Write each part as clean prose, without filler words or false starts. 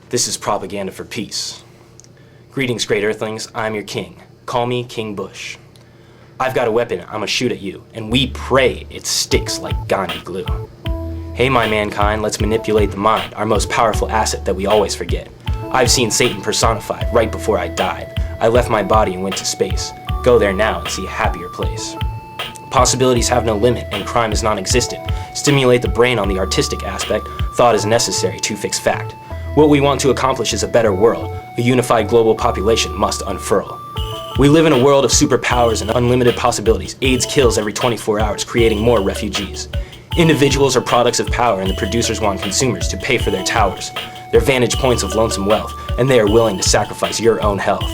This is propaganda for peace. Greetings, great earthlings, I'm your king. Call me King Bush. I've got a weapon, I'ma shoot at you, and we pray it sticks like Gandhi glue. Hey my mankind, let's manipulate the mind, our most powerful asset that we always forget. I've seen Satan personified right before I died. I left my body and went to space. Go there now and see a happier place. Possibilities have no limit and crime is non-existent. Stimulate the brain on the artistic aspect, thought is necessary to fix fact. What we want to accomplish is a better world. A unified global population must unfurl. We live in a world of superpowers and unlimited possibilities. AIDS kills every 24 hours, creating more refugees. Individuals are products of power and the producers want consumers to pay for their towers, their vantage points of lonesome wealth, and they are willing to sacrifice your own health.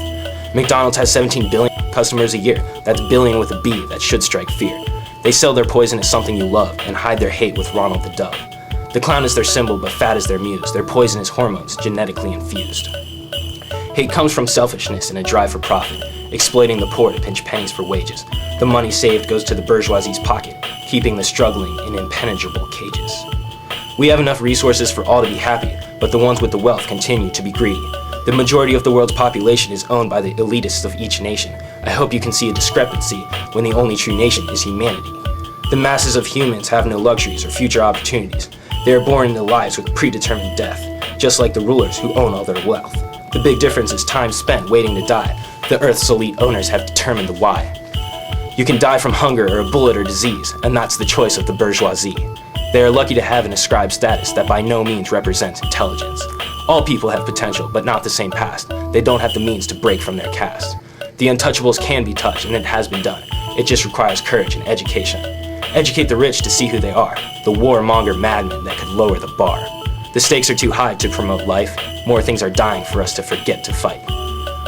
McDonald's has 17 billion customers a year. That's billion with a B, that should strike fear. They sell their poison as something you love and hide their hate with Ronald the Dove. The clown is their symbol, but fat is their muse. Their poison is hormones, genetically infused. Hate comes from selfishness and a drive for profit, exploiting the poor to pinch pennies for wages. The money saved goes to the bourgeoisie's pocket, keeping the struggling in impenetrable cages. We have enough resources for all to be happy, but the ones with the wealth continue to be greedy. The majority of the world's population is owned by the elitists of each nation. I hope you can see a discrepancy when the only true nation is humanity. The masses of humans have no luxuries or future opportunities. They are born into lives with predetermined death, just like the rulers who own all their wealth. The big difference is time spent waiting to die. The Earth's elite owners have determined the why. You can die from hunger or a bullet or disease, and that's the choice of the bourgeoisie. They are lucky to have an ascribed status that by no means represents intelligence. All people have potential, but not the same past. They don't have the means to break from their caste. The untouchables can be touched, and it has been done. It just requires courage and education. Educate the rich to see who they are, the warmonger madmen that could lower the bar. The stakes are too high to promote life. More things are dying for us to forget to fight.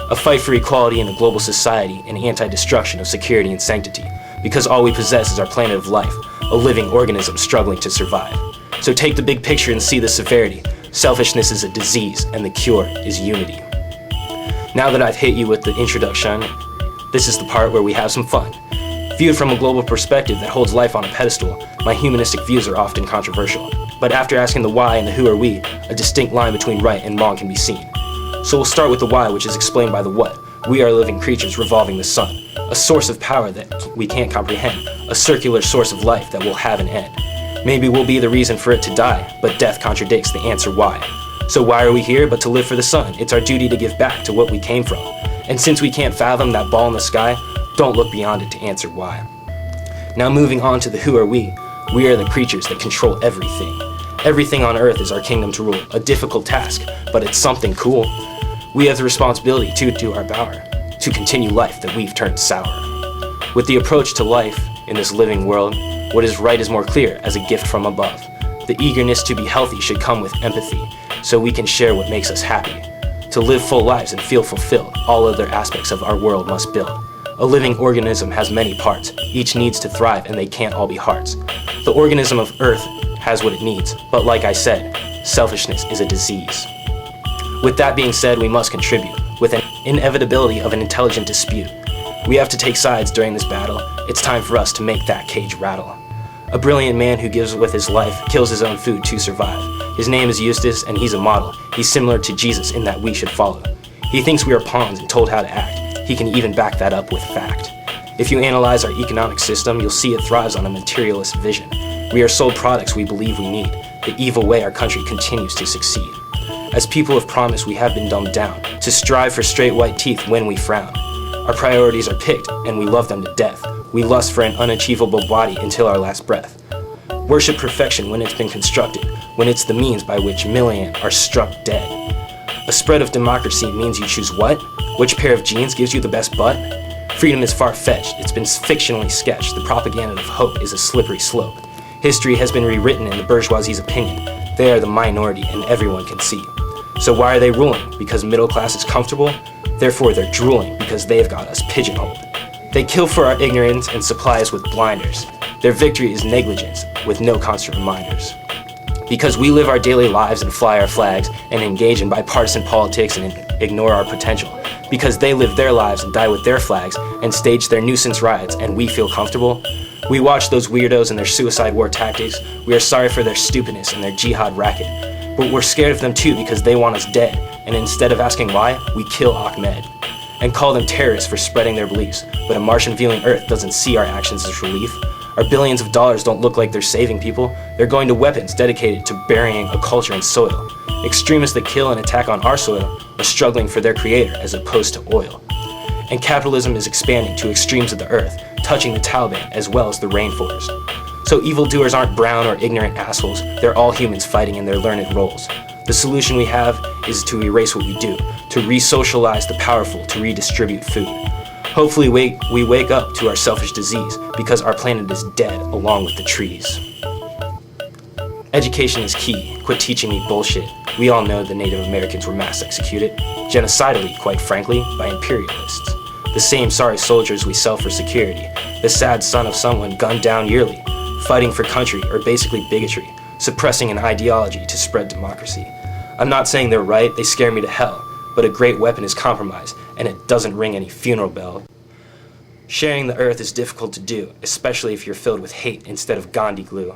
A fight for equality in a global society and anti-destruction of security and sanctity, because all we possess is our planet of life, a living organism struggling to survive. So take the big picture and see the severity. Selfishness is a disease, and the cure is unity. Now that I've hit you with the introduction, this is the part where we have some fun. Viewed from a global perspective that holds life on a pedestal, my humanistic views are often controversial. But after asking the why and the who are we, a distinct line between right and wrong can be seen. So we'll start with the why, which is explained by the what. We are living creatures revolving the sun, a source of power that we can't comprehend, a circular source of life that will have an end. Maybe we'll be the reason for it to die, but death contradicts the answer why. So why are we here but to live for the sun? It's our duty to give back to what we came from. And since we can't fathom that ball in the sky, don't look beyond it to answer why. Now moving on to the who are we are the creatures that control everything. Everything on earth is our kingdom to rule, a difficult task, but it's something cool. We have the responsibility to do our power, to continue life that we've turned sour. With the approach to life in this living world, what is right is more clear as a gift from above. The eagerness to be healthy should come with empathy, so we can share what makes us happy. To live full lives and feel fulfilled, all other aspects of our world must build. A living organism has many parts. Each needs to thrive and they can't all be hearts. The organism of Earth has what it needs, but like I said, selfishness is a disease. With that being said, we must contribute, with an inevitability of an intelligent dispute. We have to take sides during this battle. It's time for us to make that cage rattle. A brilliant man who gives with his life kills his own food to survive. His name is Eustace and he's a model. He's similar to Jesus in that we should follow. He thinks we are pawns and told how to act. He can even back that up with fact. If you analyze our economic system, you'll see it thrives on a materialist vision. We are sold products we believe we need, the evil way our country continues to succeed. As people of promise, we have been dumbed down to strive for straight white teeth when we frown. Our priorities are picked and we love them to death. We lust for an unachievable body until our last breath. Worship perfection when it's been constructed, when it's the means by which millions are struck dead. A spread of democracy means you choose what? Which pair of jeans gives you the best butt? Freedom is far-fetched, it's been fictionally sketched. The propaganda of hope is a slippery slope. History has been rewritten in the bourgeoisie's opinion. They are the minority and everyone can see. So why are they ruling? Because middle class is comfortable? Therefore they're drooling because they've got us pigeonholed. They kill for our ignorance and supply us with blinders. Their victory is negligence with no constant reminders. Because we live our daily lives and fly our flags and engage in bipartisan politics and ignore our potential. Because they live their lives and die with their flags and stage their nuisance riots and we feel comfortable. We watch those weirdos and their suicide war tactics. We are sorry for their stupidness and their jihad racket. But we're scared of them too because they want us dead, and instead of asking why, we kill Ahmed and call them terrorists for spreading their beliefs. But a Martian viewing Earth doesn't see our actions as relief. Our billions of dollars don't look like they're saving people. They're going to weapons dedicated to burying a culture and soil. Extremists that kill and attack on our soil are struggling for their creator as opposed to oil. And capitalism is expanding to extremes of the earth, touching the Taliban as well as the rainforest. So evildoers aren't brown or ignorant assholes, they're all humans fighting in their learned roles. The solution we have is to erase what we do, to re-socialize the powerful, to redistribute food. Hopefully we wake up to our selfish disease because our planet is dead along with the trees. Education is key. Quit teaching me bullshit. We all know the Native Americans were mass executed, genocidally, quite frankly, by imperialists. The same sorry soldiers we sell for security, the sad son of someone gunned down yearly, fighting for country or basically bigotry, suppressing an ideology to spread democracy. I'm not saying they're right, they scare me to hell, but a great weapon is compromise, and it doesn't ring any funeral bell. Sharing the earth is difficult to do, especially if you're filled with hate instead of Gandhi glue.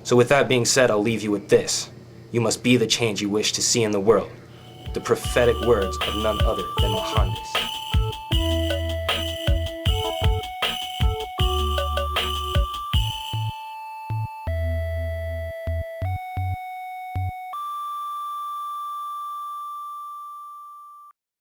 So with that being said, I'll leave you with this. You must be the change you wish to see in the world. The prophetic words of none other than Mohandas.